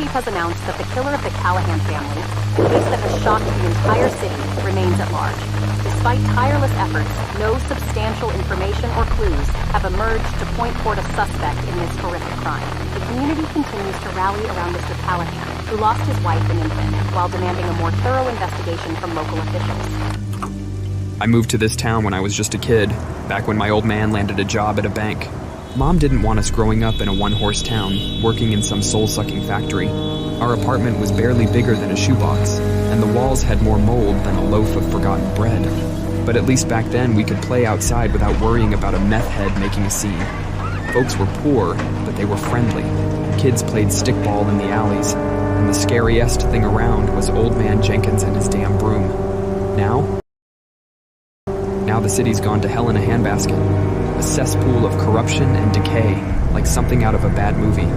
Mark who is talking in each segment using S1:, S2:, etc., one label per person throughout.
S1: authorities has announced that the killer of the Callahan family, the case that has shocked the entire city, remains at large. Despite tireless efforts, no substantial information or clues have emerged to point toward a suspect in this horrific crime. The community continues to rally around Mr. Callahan, who lost his wife and infant, while demanding a more thorough investigation from local officials.
S2: I moved to this town when I was just a kid, back when my old man landed a job at a bank. Mom didn't want us growing up in a one-horse town, working in some soul-sucking factory. Our apartment was barely bigger than a shoebox, and the walls had more mold than a loaf of forgotten bread. But at least back then we could play outside without worrying about a meth head making a scene. Folks were poor, but they were friendly. Kids played stickball in the alleys, and the scariest thing around was Old Man Jenkins and his damn broom. Now the city's gone to hell in a handbasket. A cesspool of corruption and decay, like something out of a bad movie.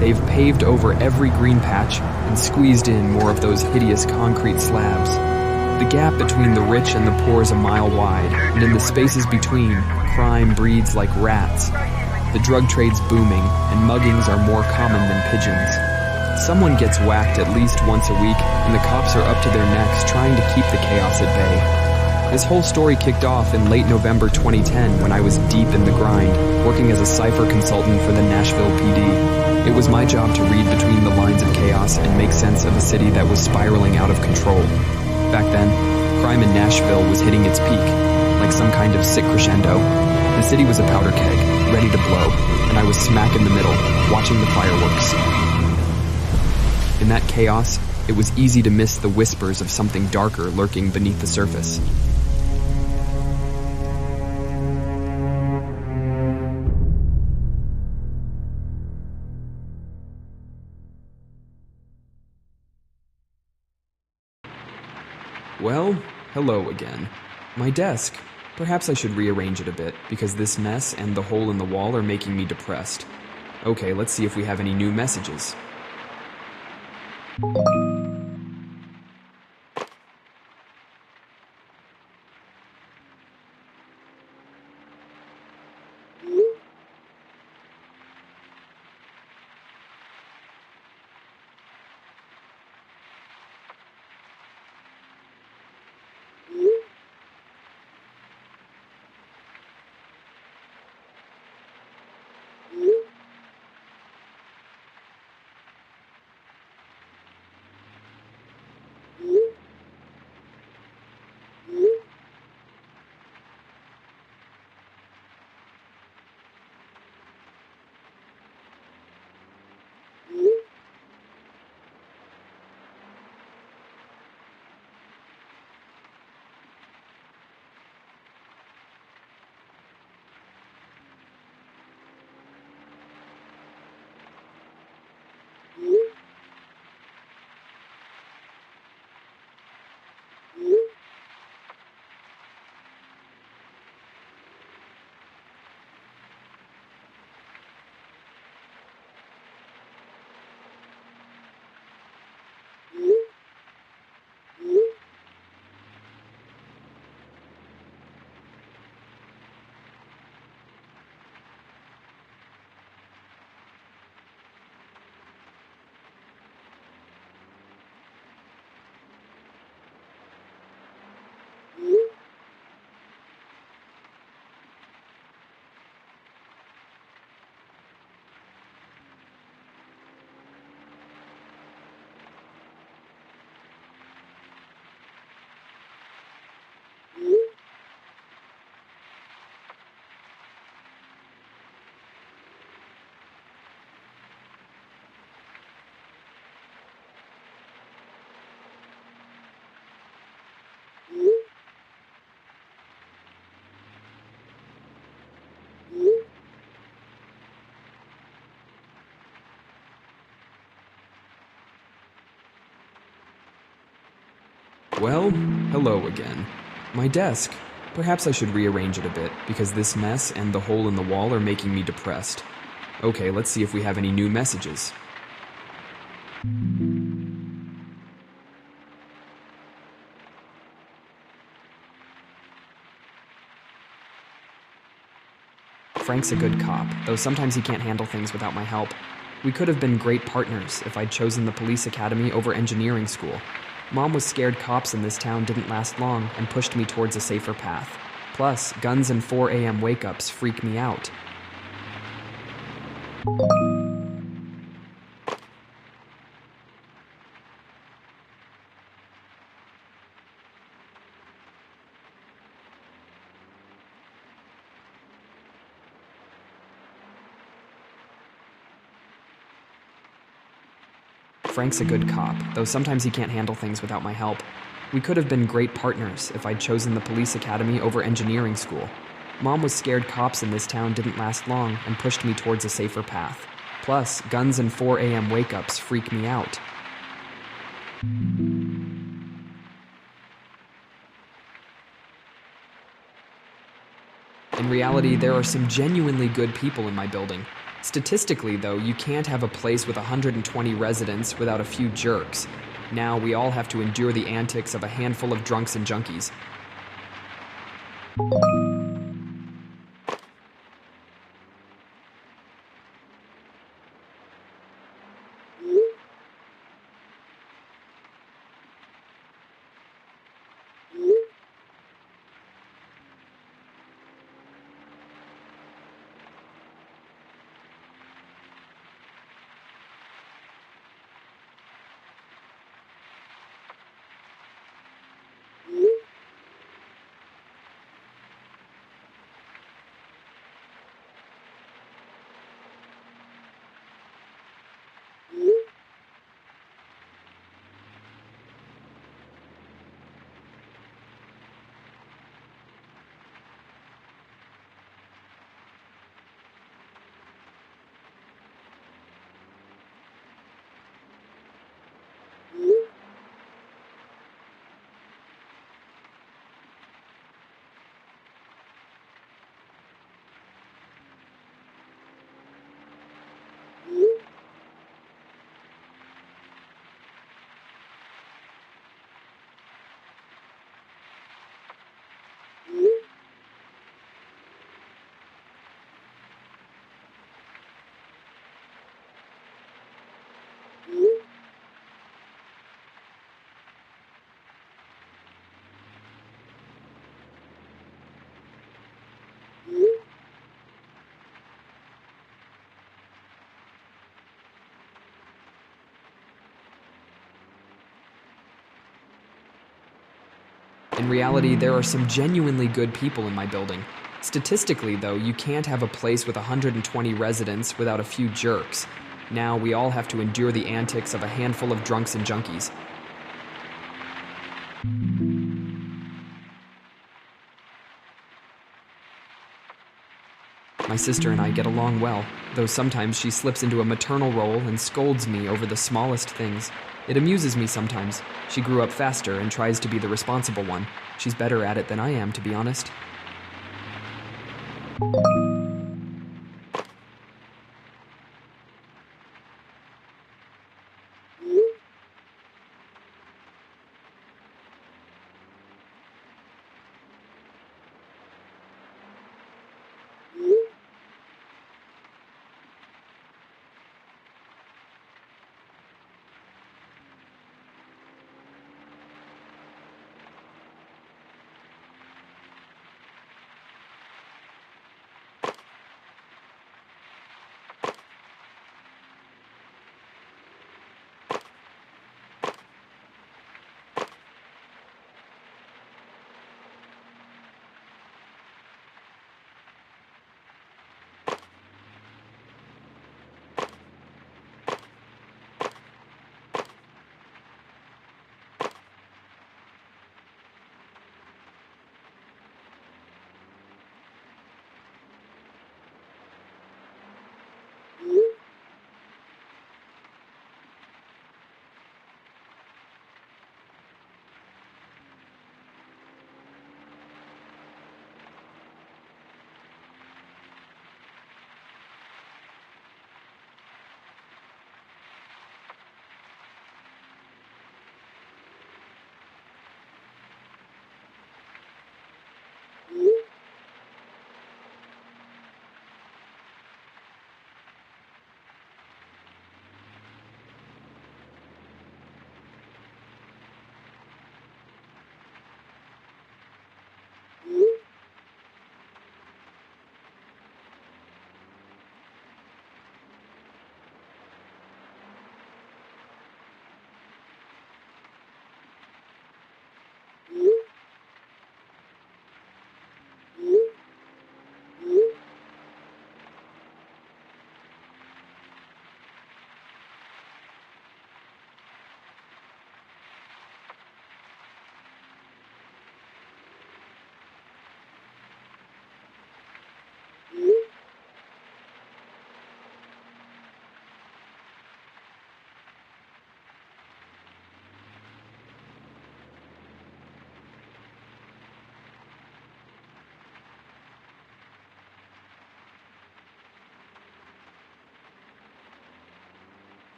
S2: They've paved over every green patch and squeezed in more of those hideous concrete slabs. The gap between the rich and the poor is a mile wide, and in the spaces between, crime breeds like rats. The drug trade's booming, and muggings are more common than pigeons. Someone gets whacked at least once a week, and the cops are up to their necks trying to keep the chaos at bay. This whole story kicked off in late November 2010 when I was deep in the grind, working as a cipher consultant for the Nashville PD. It was my job to read between the lines of chaos and make sense of a city that was spiraling out of control. Back then, crime in Nashville was hitting its peak, like some kind of sick crescendo. The city was a powder keg, ready to blow, and I was smack in the middle, watching the fireworks. In that chaos, it was easy to miss the whispers of something darker lurking beneath the surface. Well, hello again. My desk. Perhaps I should rearrange it a bit, because this mess and the hole in the wall are making me depressed. Okay, let's see if we have any new messages. Well, hello again. My desk. Perhaps I should rearrange it a bit, because this mess and the hole in the wall are making me depressed. Okay, let's see if we have any new messages. Frank's a good cop, though sometimes he can't handle things without my help. We could have been great partners if I'd chosen the police academy over engineering school. Mom was scared cops in this town didn't last long and pushed me towards a safer path. Plus, guns and 4 a.m. wake-ups freak me out. Frank's a good cop, though sometimes he can't handle things without my help. We could have been great partners if I'd chosen the police academy over engineering school. Mom was scared cops in this town didn't last long and pushed me towards a safer path. Plus, guns and 4 a.m. wake-ups freak me out. In reality, there are some genuinely good people in my building. Statistically, though, you can't have a place with 120 residents without a few jerks. Now we all have to endure the antics of a handful of drunks and junkies. In reality, there are some genuinely good people in my building. Statistically, though, you can't have a place with 120 residents without a few jerks. Now we all have to endure the antics of a handful of drunks and junkies. My sister and I get along well, though sometimes she slips into a maternal role and scolds me over the smallest things. It amuses me sometimes. She grew up faster and tries to be the responsible one. She's better at it than I am, to be honest.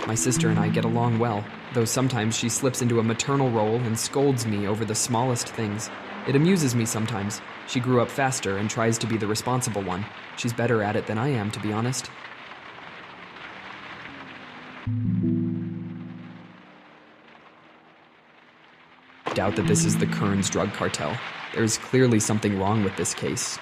S2: My sister and I get along well, though sometimes she slips into a maternal role and scolds me over the smallest things. It amuses me sometimes. She grew up faster and tries to be the responsible one. She's better at it than I am, to be honest. Doubt that this is the Kearns drug cartel. There's clearly something wrong with this case.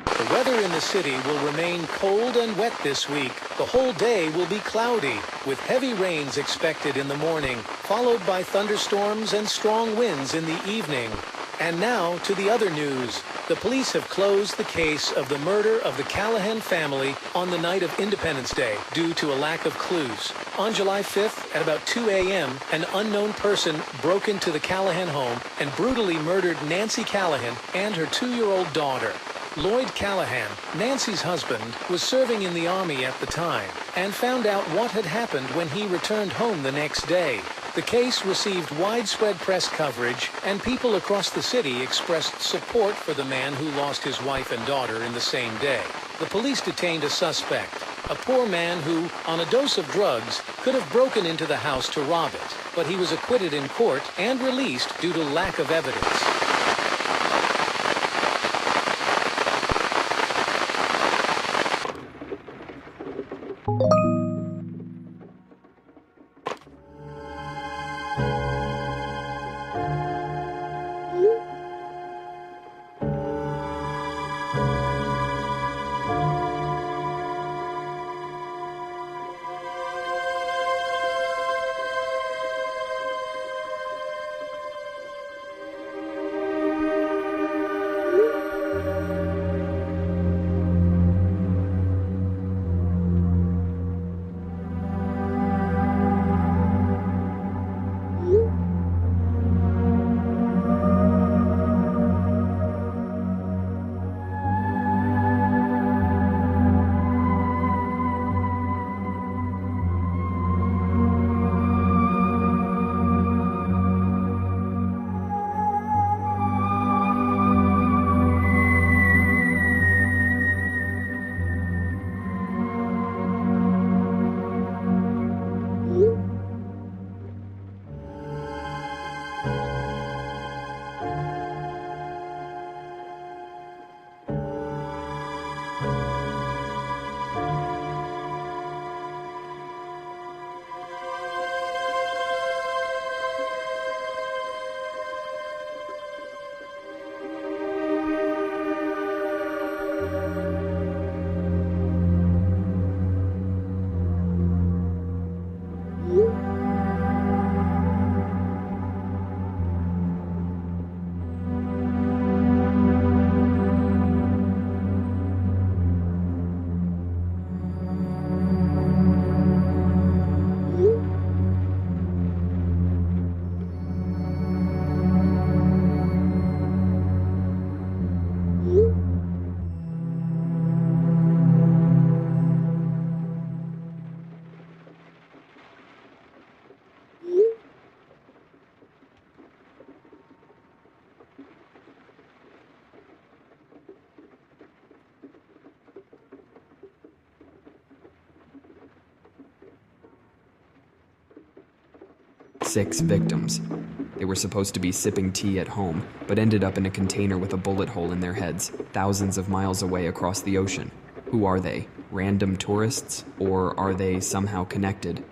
S3: The weather in the city will remain cold and wet this week. The whole day will be cloudy, with heavy rains expected in the morning, followed by thunderstorms and strong winds in the evening. And now to the other news. The police have closed the case of the murder of the Callahan family on the night of Independence Day due to a lack of clues. On July 5th at about 2 a.m., an unknown person broke into the Callahan home and brutally murdered Nancy Callahan and her 2-year-old daughter. Lloyd Callahan, Nancy's husband, was serving in the Army at the time and found out what had happened when he returned home the next day. The case received widespread press coverage, and people across the city expressed support for the man who lost his wife and daughter in the same day. The police detained a suspect, a poor man who, on a dose of drugs, could have broken into the house to rob it, but he was acquitted in court and released due to lack of evidence.
S2: Six victims. They were supposed to be sipping tea at home, but ended up in a container with a bullet hole in their heads, thousands of miles away across the ocean. Who are they? Random tourists? Or are they somehow connected?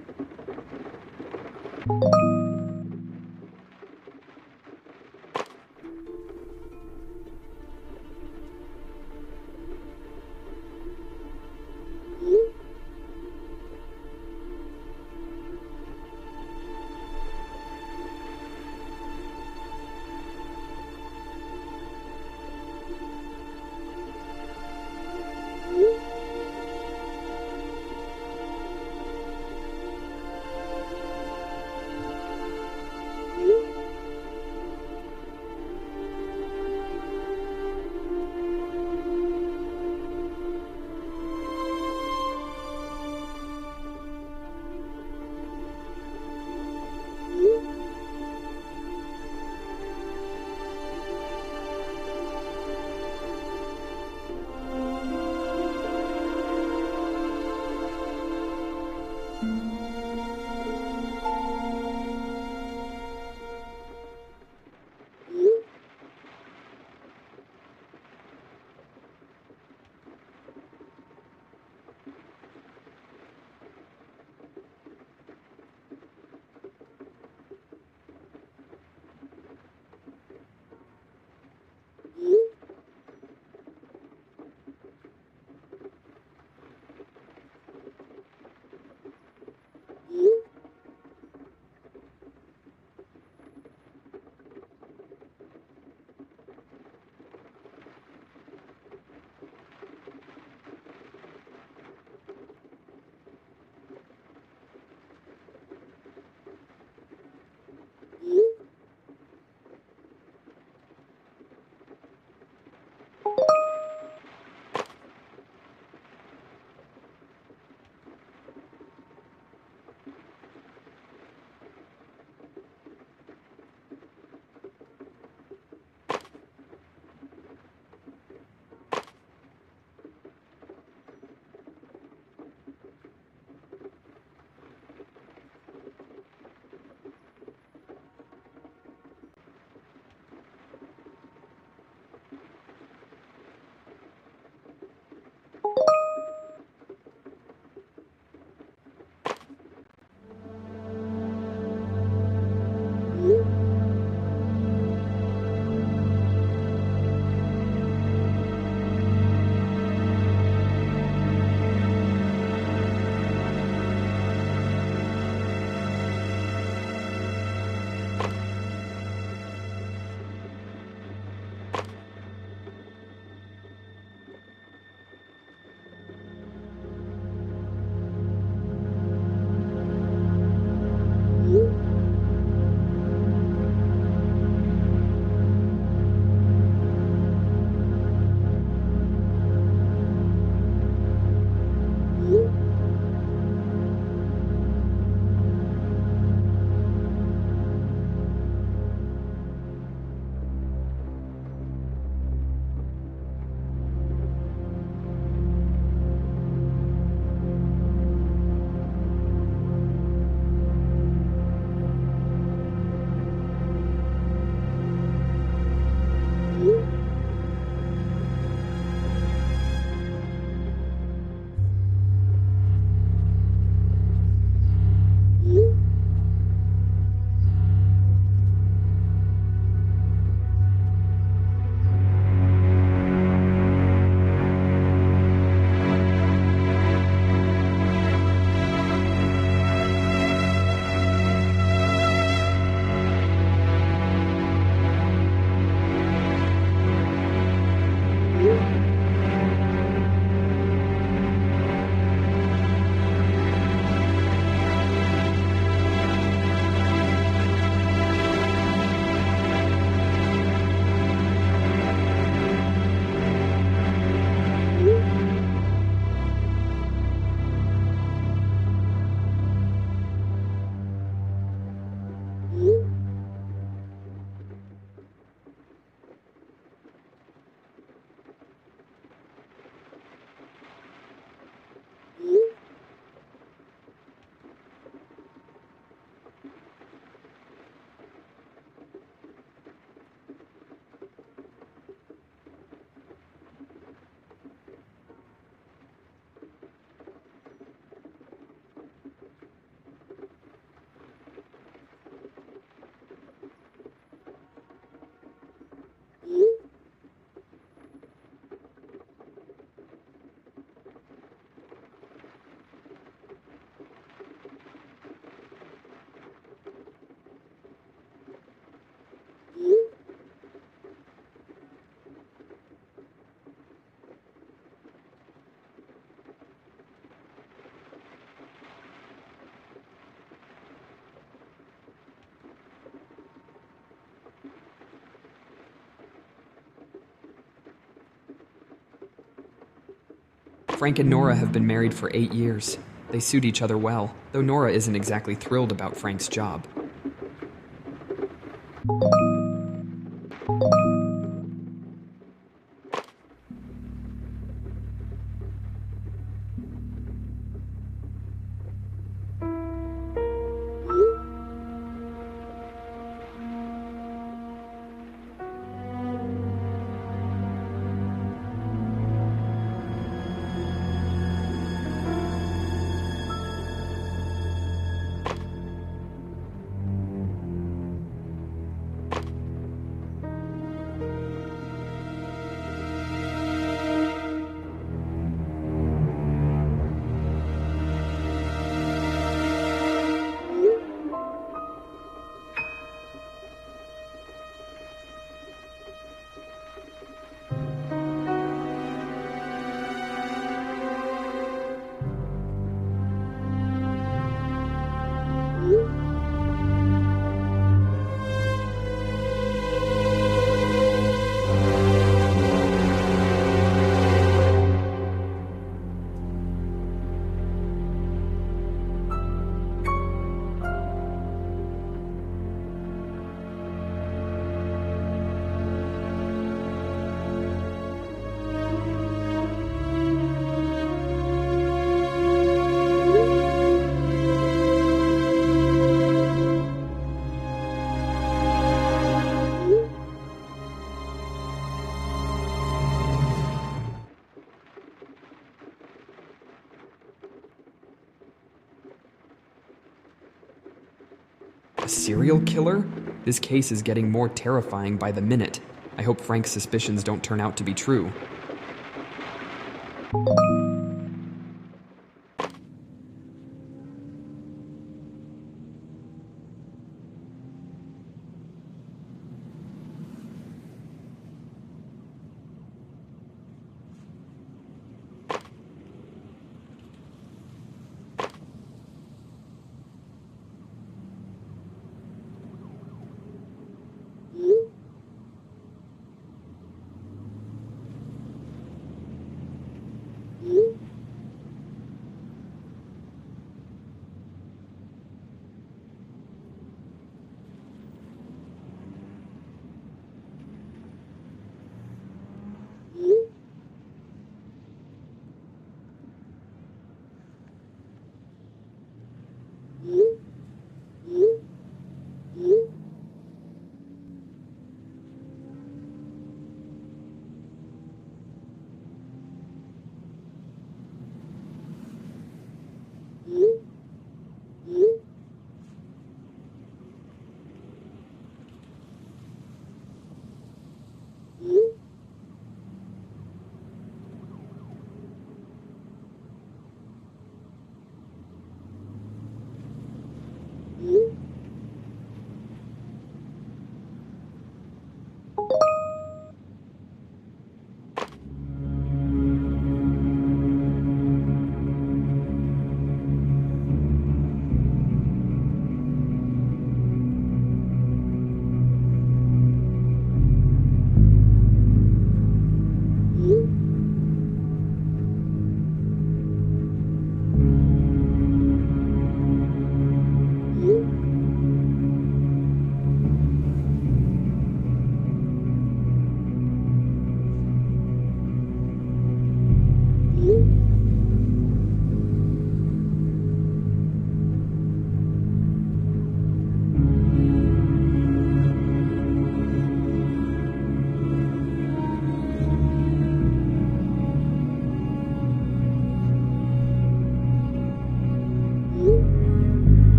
S2: Frank and Nora have been married for 8 years. They suit each other well, though Nora isn't exactly thrilled about Frank's job. A serial killer? This case is getting more terrifying by the minute. I hope Frank's suspicions don't turn out to be true.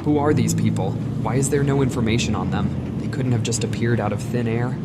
S2: Who are these people? Why is there no information on them? They couldn't have just appeared out of thin air.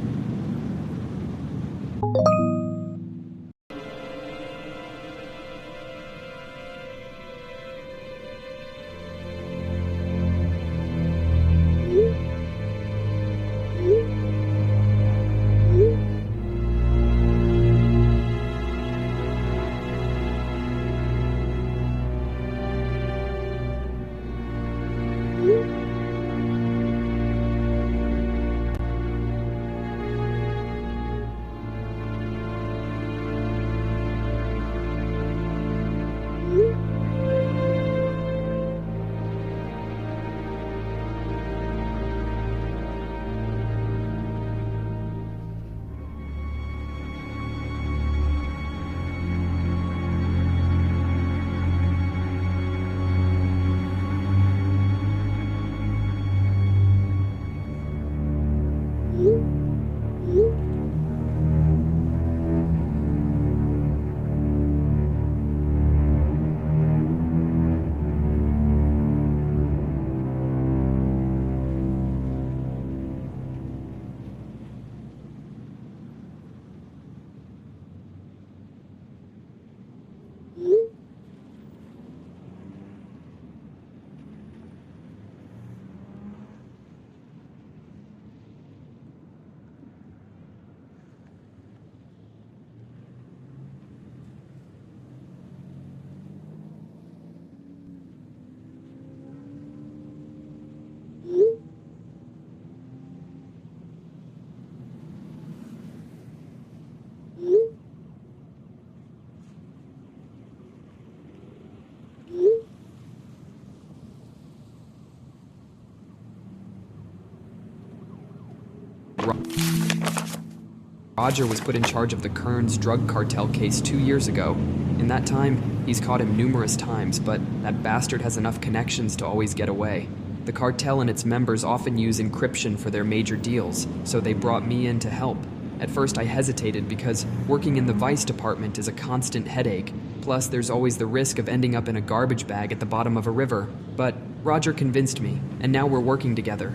S2: Roger was put in charge of the Kearns drug cartel case 2 years ago. In that time, he's caught him numerous times, but that bastard has enough connections to always get away. The cartel and its members often use encryption for their major deals, so they brought me in to help. At first I hesitated because working in the vice department is a constant headache. Plus, there's always the risk of ending up in a garbage bag at the bottom of a river. But Roger convinced me, and now we're working together.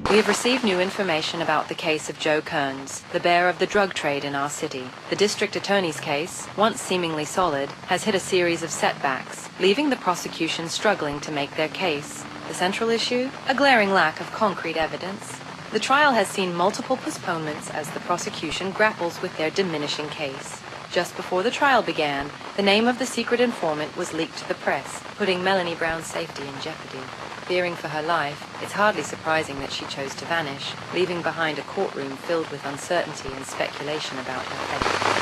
S4: We have received new information about the case of Joe Kearns, the bear of the drug trade in our city. The district attorney's case, once seemingly solid, has hit a series of setbacks, leaving the prosecution struggling to make their case. The central issue? A glaring lack of concrete evidence. The trial has seen multiple postponements as the prosecution grapples with their diminishing case. Just before the trial began, the name of the secret informant was leaked to the press, putting Melanie Brown's safety in jeopardy. Fearing for her life, it's hardly surprising that she chose to vanish, leaving behind a courtroom filled with uncertainty and speculation about her fate.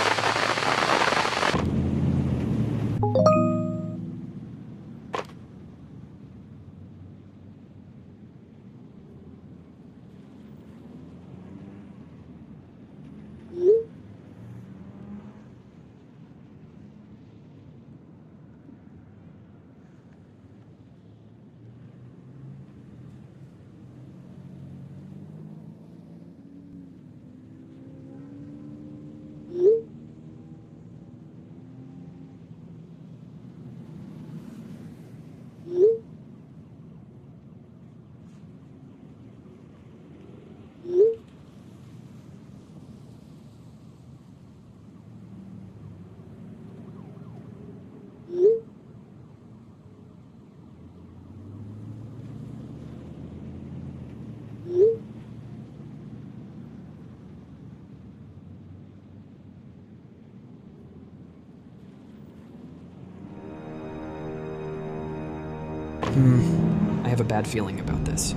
S2: a bad feeling about this.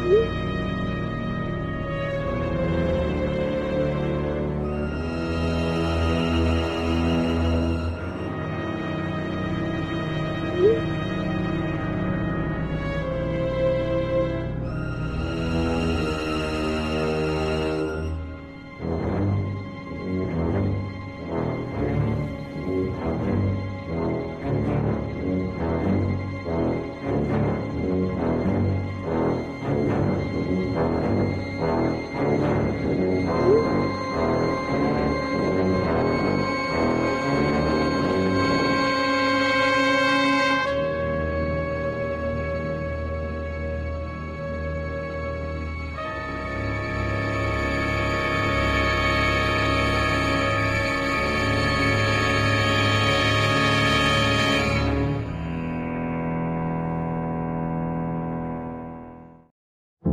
S5: you